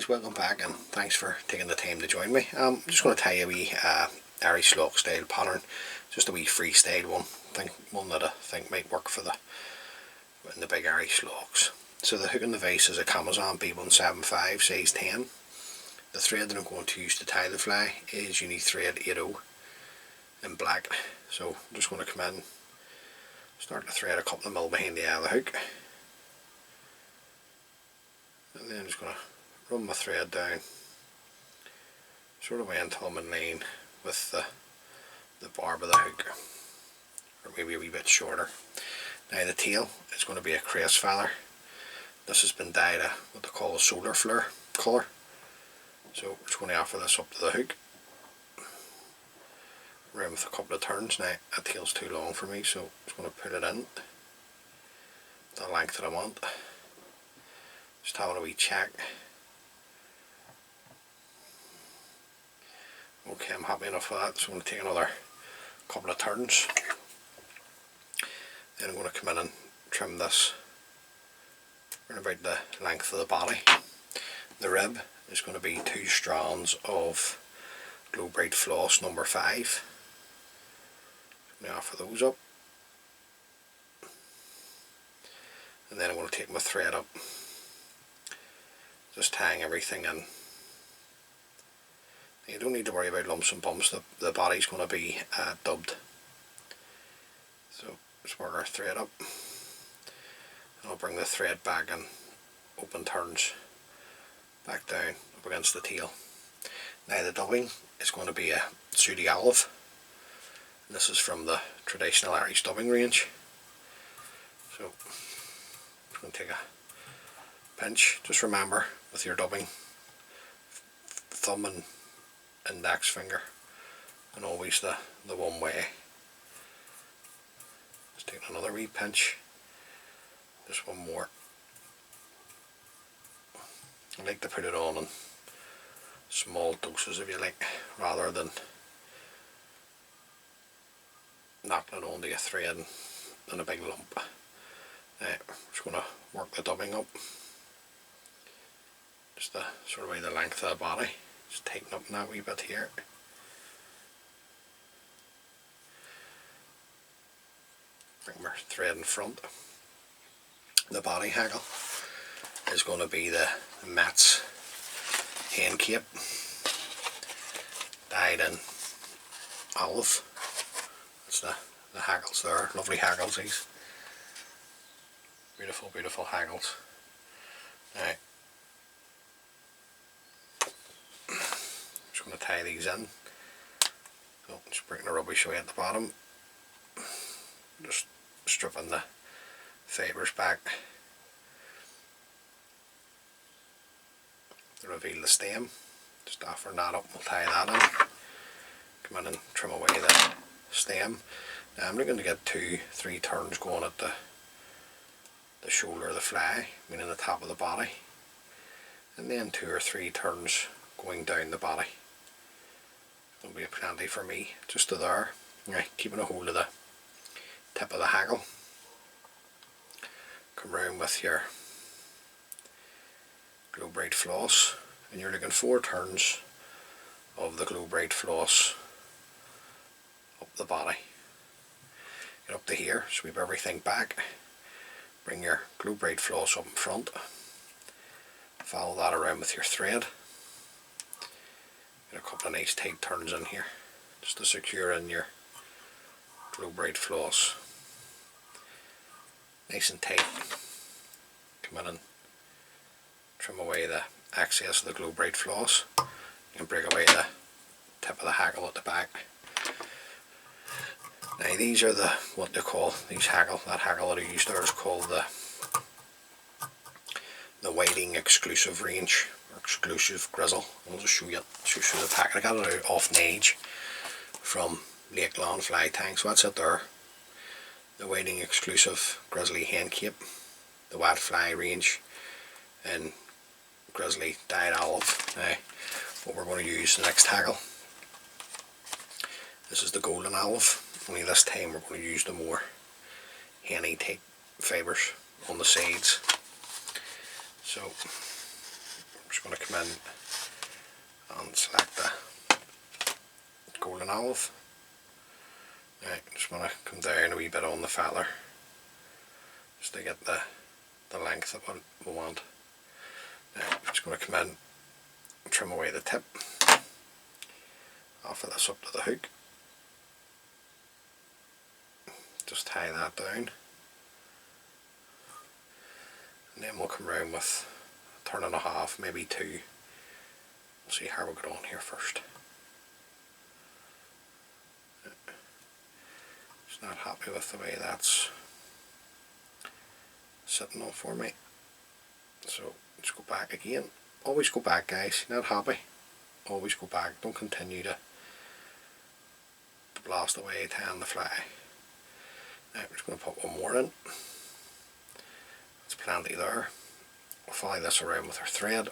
guys, welcome back and thanks for taking the time to join me. I'm just going to tell you a wee Irish Lough style pattern, just a wee freestyle one that I think might work for in the big Irish Loughs. So the hook and the vise is a Camazon B175 size 10. The thread that I'm going to use to tie the fly is Uni Thread 80 in black. So I'm just going to come in, start to thread a couple of mil behind the eye of the hook, and then I'm just going to run my thread down sort of way until I'm in line with the barb of the hook, or maybe a wee bit shorter. Now the tail is going to be a crest feather. This has been dyed what they call a solar flare colour. So we're just going to offer this up to the hook, around with a couple of turns. Now that tail's too long for me, so I'm just going to put it in the length that I want. Just having a wee check. Okay, I'm happy enough with that, so I'm going to take another couple of turns. Then I'm going to come in and trim this around about the length of the body. The rib is going to be 2 strands of brite floss number 5. I'm going to offer those up. And then I'm going to take my thread up, just tying everything in. You don't need to worry about lumps and bumps, the body's going to be dubbed. So just work our thread up, and I'll bring the thread back and open turns back down up against the tail. Now the dubbing is going to be a Sooty Olive. This is from the traditional Irish dubbing range. So I'm going to take a pinch. Just remember with your dubbing, thumb and index finger, and always the one way. Just take another wee pinch, just one more. I like to put it on in small doses if you like, rather than knocking it onto a thread in a big lump. Now I'm just going to work the dubbing up, just the sort of way the length of the body. Just tighten up in that wee bit here. Bring my thread in front. The body hackle is going to be the Met's hen cape, dyed in olive. That's the hackles there, lovely hackles these. Beautiful, beautiful hackles. Now, just going to tie these in. So just bring the rubbish away at the bottom. Just stripping the fibres back to reveal the stem. Just offering that up, we'll tie that in. Come in and trim away the stem. Now I'm looking to get 2-3 turns going at the shoulder of the fly, meaning the top of the body, and then 2 or 3 turns going down the body. There'll be plenty for me just to there. Right, keeping a hold of the tip of the hackle. Come round with your brite floss, and you're looking 4 turns of the brite floss up the body. Get up to here, sweep everything back, bring your brite floss up in front, follow that around with your thread. Get a couple of nice tight turns in here, just to secure in your brite floss. Nice and tight. Come in and trim away the excess of the brite floss. You can break away the tip of the hackle at the back. Now these are what they call these hackle. That hackle that I used there is called the Whiting exclusive range, or exclusive grizzle. I'll just show you the packet. I got it out off Nage from Lough fly tank, so that's it there. The Whiting exclusive grizzly hen cape, the wet fly range, and grizzly dyed olive. Now what we're going to use the next hackle, this is the golden olive, only this time we're going to use the more henny type fibres on the sides. So I'm just going to come in and select the golden olive. Right, just want to come down a wee bit on the feather just to get the length of what we want. Now I'm just going to come in and trim away the tip. Offer this up to the hook. Just tie that down. And then we'll come round with a turn and a half, maybe two. We'll see how we get on here first. Just not happy with the way that's sitting on for me. So let's go back again. Always go back, guys. Not happy. Always go back. Don't continue to blast away tying the fly. Now we're just going to put one more in. There's plenty there. We'll follow this around with our thread.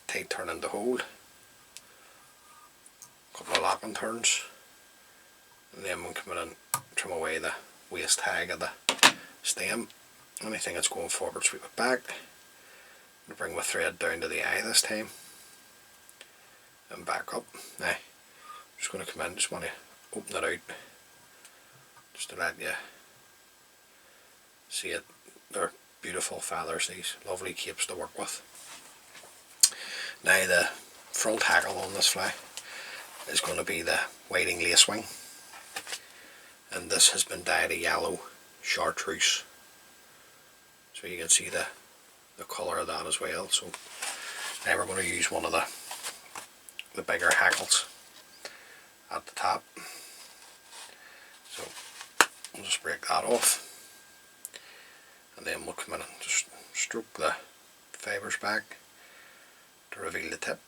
Tight turn into hold. A couple of locking turns. And then we'll come in and trim away the waist tag of the stem. Anything that's going forward, sweep it back. We'll bring my thread down to the eye this time. And back up. Now, I'm just going to come in, just want to open it out. Just to let you see it. They're beautiful feathers, these lovely capes to work with. Now the front hackle on this fly is going to be the whiting lacewing, and this has been dyed a yellow chartreuse, so you can see the colour of that as well. So now we're going to use one of the bigger hackles at the top, so we'll just break that off, and then we'll come in and just stroke the fibres back to reveal the tip.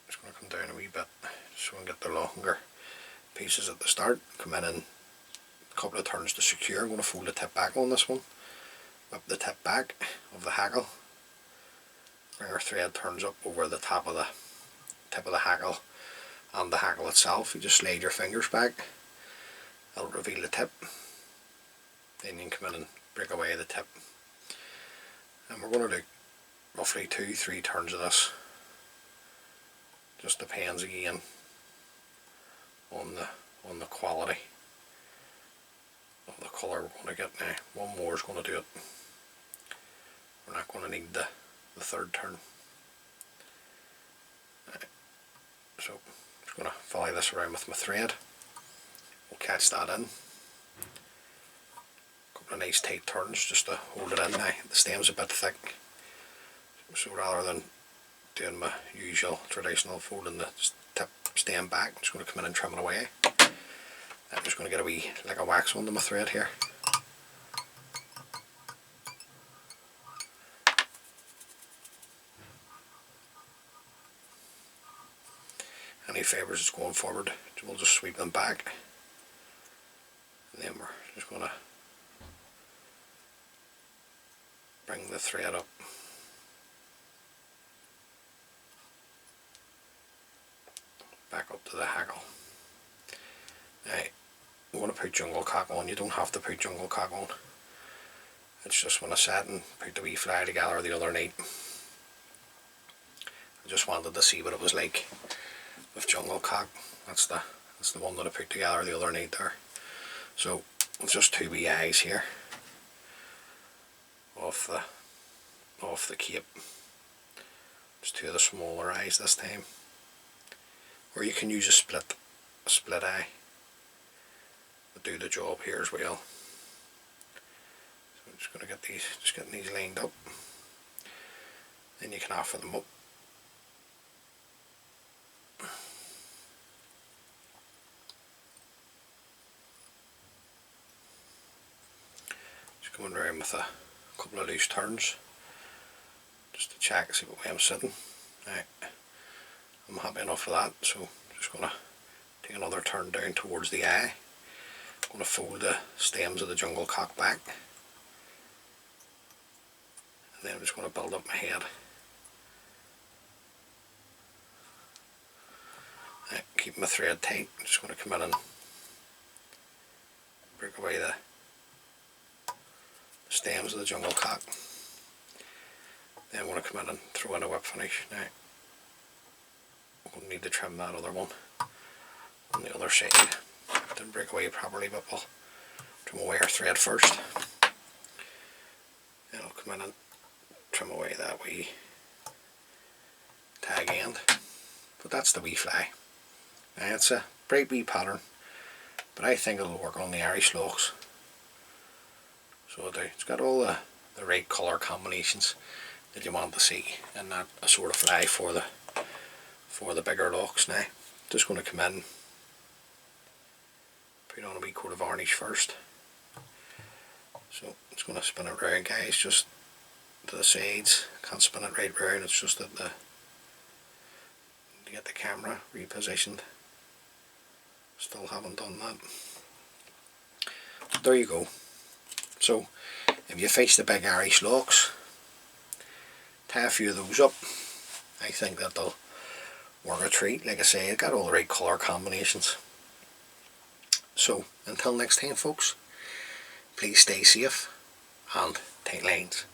Just going to come down a wee bit so we can get the longer pieces at the start. Come in and a couple of turns to secure. I'm going to fold the tip back on this one. Whip the tip back of the hackle. Bring our thread turns up over the top of the tip of the hackle and the hackle itself. You just slide your fingers back. It'll reveal the tip. Then you can come in and break away the tip. And we're going to do roughly 2-3 turns of this. Just depends again on the quality of the colour we're going to get now. One more is going to do it. We're not going to need the third turn. So I'm just going to follow this around with my thread. We'll catch that in. A couple of nice tight turns just to hold it in. Now the stem's a bit thick, so rather than doing my usual traditional folding the tip stem back, I'm just going to come in and trim it away. I'm just going to get a wee like a wax onto my thread here. Any fibres that's going forward, we'll just sweep them back, and then we're just going to bring the thread up. Back up to the hackle. Now, I'm going to put jungle cock on. You don't have to put jungle cock on. It's just when I sat and put the wee fly together the other night, I just wanted to see what it was like with jungle cock. That's the one that I put together the other night there. So it's just two wee eyes here off the cape. Just two of the smaller eyes this time. Or you can use a split eye to do the job here as well. So I'm just going to get these, getting these lined up. Then you can offer them up. Just going around with a couple of loose turns just to check, see what way I'm sitting. Right. I'm happy enough for that, so I'm just going to take another turn down towards the eye. I'm going to fold the stems of the jungle cock back, and then I'm just going to build up my head. Right, keep my thread tight. I'm just going to come in and break away the stems of the jungle cock. Then I'm going to come in and throw in a whip finish. Now, I'm going to need to trim that other one on the other side. Didn't break away properly, but we'll trim away our thread first. Then I'll come in and trim away that wee tag end. But that's the wee fly. Now it's a bright wee pattern, but I think it'll work on the Irish Loughs. So it's got all the right colour combinations that you want to see, and that a sort of fly for the bigger Loughs. Now, just going to come in, put on a wee coat of varnish first. So it's going to spin it round, guys, just to the sides. Can't spin it right round, it's just that to get the camera repositioned. Still haven't done that. There you go. So if you face the big Irish Loughs, tie a few of those up. I think that they'll work a treat. Like I say, it got all the right colour combinations. So until next time, folks, please stay safe and take lines.